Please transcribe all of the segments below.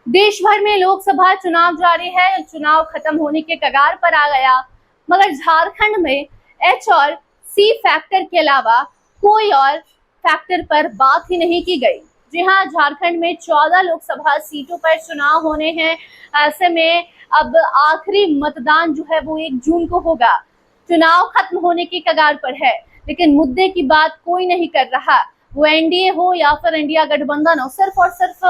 देश भर में लोकसभा चुनाव जारी है। चुनाव खत्म होने के कगार पर आ गया, मगर झारखंड में एच और सी फैक्टर के अलावा कोई और फैक्टर पर बात ही नहीं की गई। जी हाँ, झारखंड में 14 लोकसभा सीटों पर चुनाव होने हैं। ऐसे में अब आखिरी मतदान जो है वो 1 जून को होगा। चुनाव खत्म होने के कगार पर है, लेकिन मुद्दे की बात कोई नहीं कर रहा। वो एनडीए हो या फिर इंडिया गठबंधन हो, सिर्फ और सिर्फ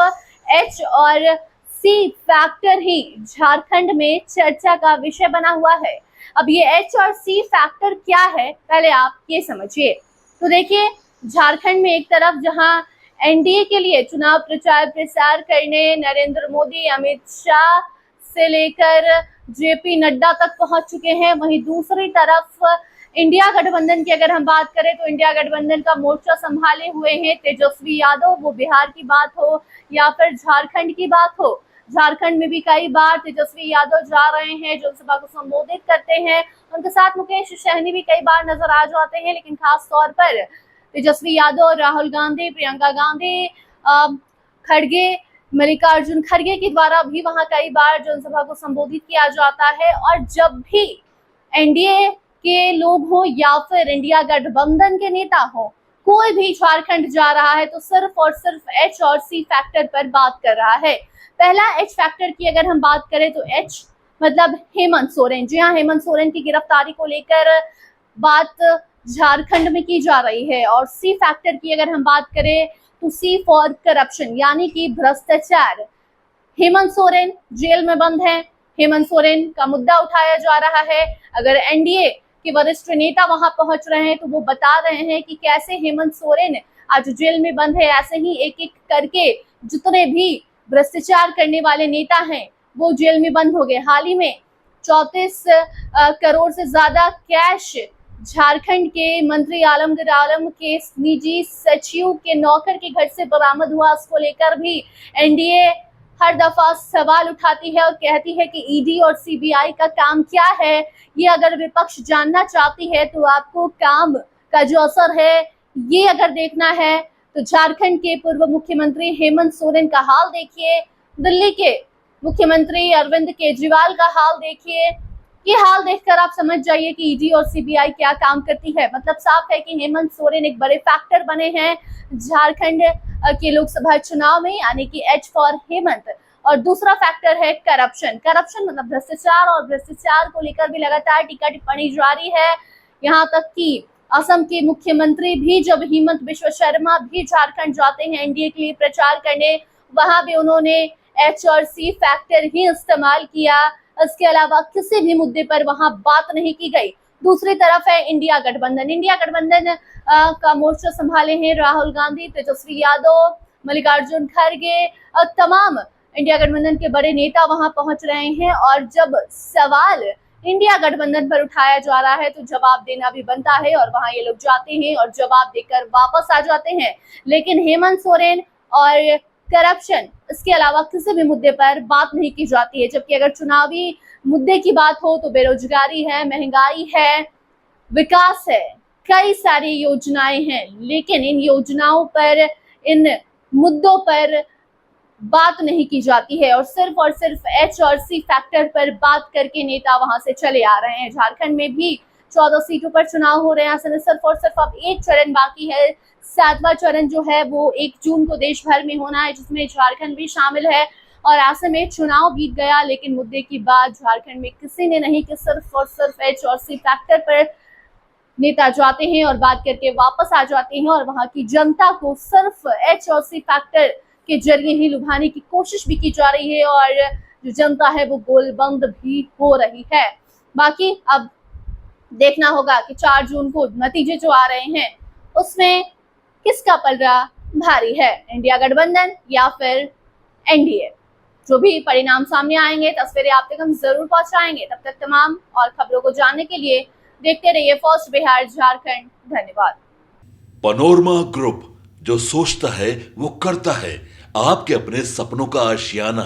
एच और सी फैक्टर ही झारखंड में चर्चा का विषय बना हुआ है। अब ये एच और सी फैक्टर क्या है, पहले आप ये समझिए। तो देखिए, झारखंड में एक तरफ जहां एनडीए के लिए चुनाव प्रचार प्रसार करने नरेंद्र मोदी, अमित शाह से लेकर जेपी नड्डा तक पहुंच चुके हैं, वहीं दूसरी तरफ इंडिया गठबंधन की अगर हम बात करें तो इंडिया गठबंधन का मोर्चा संभाले हुए हैं तेजस्वी यादव। वो बिहार की बात हो या फिर झारखंड की बात हो, झारखंड में भी कई बार तेजस्वी यादव जा रहे हैं, जनसभा को संबोधित करते हैं। उनके साथ मुकेश सहनी भी कई बार नजर आ जाते हैं, लेकिन खास तौर पर तेजस्वी यादव, राहुल गांधी, प्रियंका गांधी, खड़गे, मल्लिकार्जुन खड़गे के द्वारा भी वहां कई बार जनसभा को संबोधित किया जाता है। और जब भी एनडीए के लोग हो या फिर इंडिया गठबंधन के नेता हो, कोई भी झारखंड जा रहा है तो सिर्फ और सिर्फ एच और सी फैक्टर पर बात कर रहा है। पहला एच फैक्टर की अगर हम बात करें तो एच मतलब हेमंत सोरेन। जी हाँ, हेमंत सोरेन की गिरफ्तारी को लेकर बात झारखंड में की जा रही है। और सी फैक्टर की अगर हम बात करें तो सी फॉर करप्शन, यानी कि भ्रष्टाचार। हेमंत सोरेन जेल में बंद है, हेमंत सोरेन का मुद्दा उठाया जा रहा है। अगर एनडीए के वरिष्ठ नेता वहां पहुंच रहे हैं तो वो बता रहे हैं कि कैसे हेमंत सोरेन आज जेल में बंद है। ऐसे ही एक एक करके जितने भी भ्रष्टाचार करने वाले नेता हैं वो जेल में बंद हो गए। हाल ही में 34 करोड़ से ज्यादा कैश झारखंड के मंत्री आलमगीर आलम के निजी सचिव के नौकर के घर से बरामद हुआ। इसको लेकर भी एनडीए हर दफा सवाल उठाती है और कहती है कि ईडी और सीबीआई का काम क्या है। ये अगर विपक्ष जानना चाहती है तो आपको काम का जो असर है ये अगर देखना है तो झारखंड के पूर्व मुख्यमंत्री हेमंत सोरेन का हाल देखिए, दिल्ली के मुख्यमंत्री अरविंद केजरीवाल का हाल देखिए। ये हाल देखकर आप समझ जाइए कि ईडी और सीबीआई क्या काम करती है। मतलब साफ है कि हेमंत सोरेन एक बड़े फैक्टर बने हैं झारखंड के लोकसभा चुनाव में, यानी कि एच फॉर हेमंत। और दूसरा फैक्टर है करप्शन। करप्शन मतलब भ्रष्टाचार, और भ्रष्टाचार को लेकर भी लगातार टीका टिप्पणी जारी है। यहाँ तक कि असम के मुख्यमंत्री भी जब हिमंत बिश्व शर्मा भी झारखंड जाते हैं एनडीए के लिए प्रचार करने, वहां भी उन्होंने एच और सी फैक्टर ही इस्तेमाल किया। इसके अलावा किसी भी मुद्दे पर वहां बात नहीं की गई। दूसरी तरफ है इंडिया गठबंधन। इंडिया गठबंधन का मोर्चा संभाले हैं राहुल गांधी, तेजस्वी यादव, मल्लिकार्जुन खड़गे और तमाम इंडिया गठबंधन के बड़े नेता वहां पहुंच रहे हैं। और जब सवाल इंडिया गठबंधन पर उठाया जा रहा है तो जवाब देना भी बनता है, और वहां ये लोग जाते हैं और जवाब देकर वापस आ जाते हैं। लेकिन हेमंत सोरेन और करप्शन, इसके अलावा किसी भी मुद्दे पर बात नहीं की जाती है। जबकि अगर चुनावी मुद्दे की बात हो तो बेरोजगारी है, महंगाई है, विकास है, कई सारी योजनाएं हैं, लेकिन इन योजनाओं पर, इन मुद्दों पर बात नहीं की जाती है। और सिर्फ एच और सी फैक्टर पर बात करके नेता वहां से चले आ रहे हैं। झारखंड में भी 14 सीटों पर चुनाव हो रहे हैं। ऐसे में सिर्फ और सिर्फ अब एक चरण बाकी है। 7वां चरण जो है वो 1 जून को देश भर में होना है, जिसमें झारखंड भी शामिल है। और ऐसे में चुनाव बीत गया, लेकिन मुद्दे की बात झारखंड में किसी ने नहीं कि सिर्फ और सिर्फ एच और सी फैक्टर पर नेता जाते हैं और बात करके वापस आ जाते हैं। और वहां की जनता को सिर्फ एच और सी फैक्टर के जरिए ही लुभाने की कोशिश भी की जा रही है, और जो जनता है वो गोलबंद भी हो रही है। बाकी अब देखना होगा कि 4 जून को नतीजे जो आ रहे हैं उसमें किसका पलड़ा भारी है, इंडिया गठबंधन या फिर एनडीए। जो भी परिणाम सामने आएंगे तस्वीरें आप तक हम जरूर पहुंचाएंगे। तब तक तमाम और खबरों को जानने के लिए देखते रहिए फर्स्ट बिहार झारखंड। धन्यवाद। पनोरमा ग्रुप, जो सोचता है वो करता है। आपके अपने सपनों का आशियाना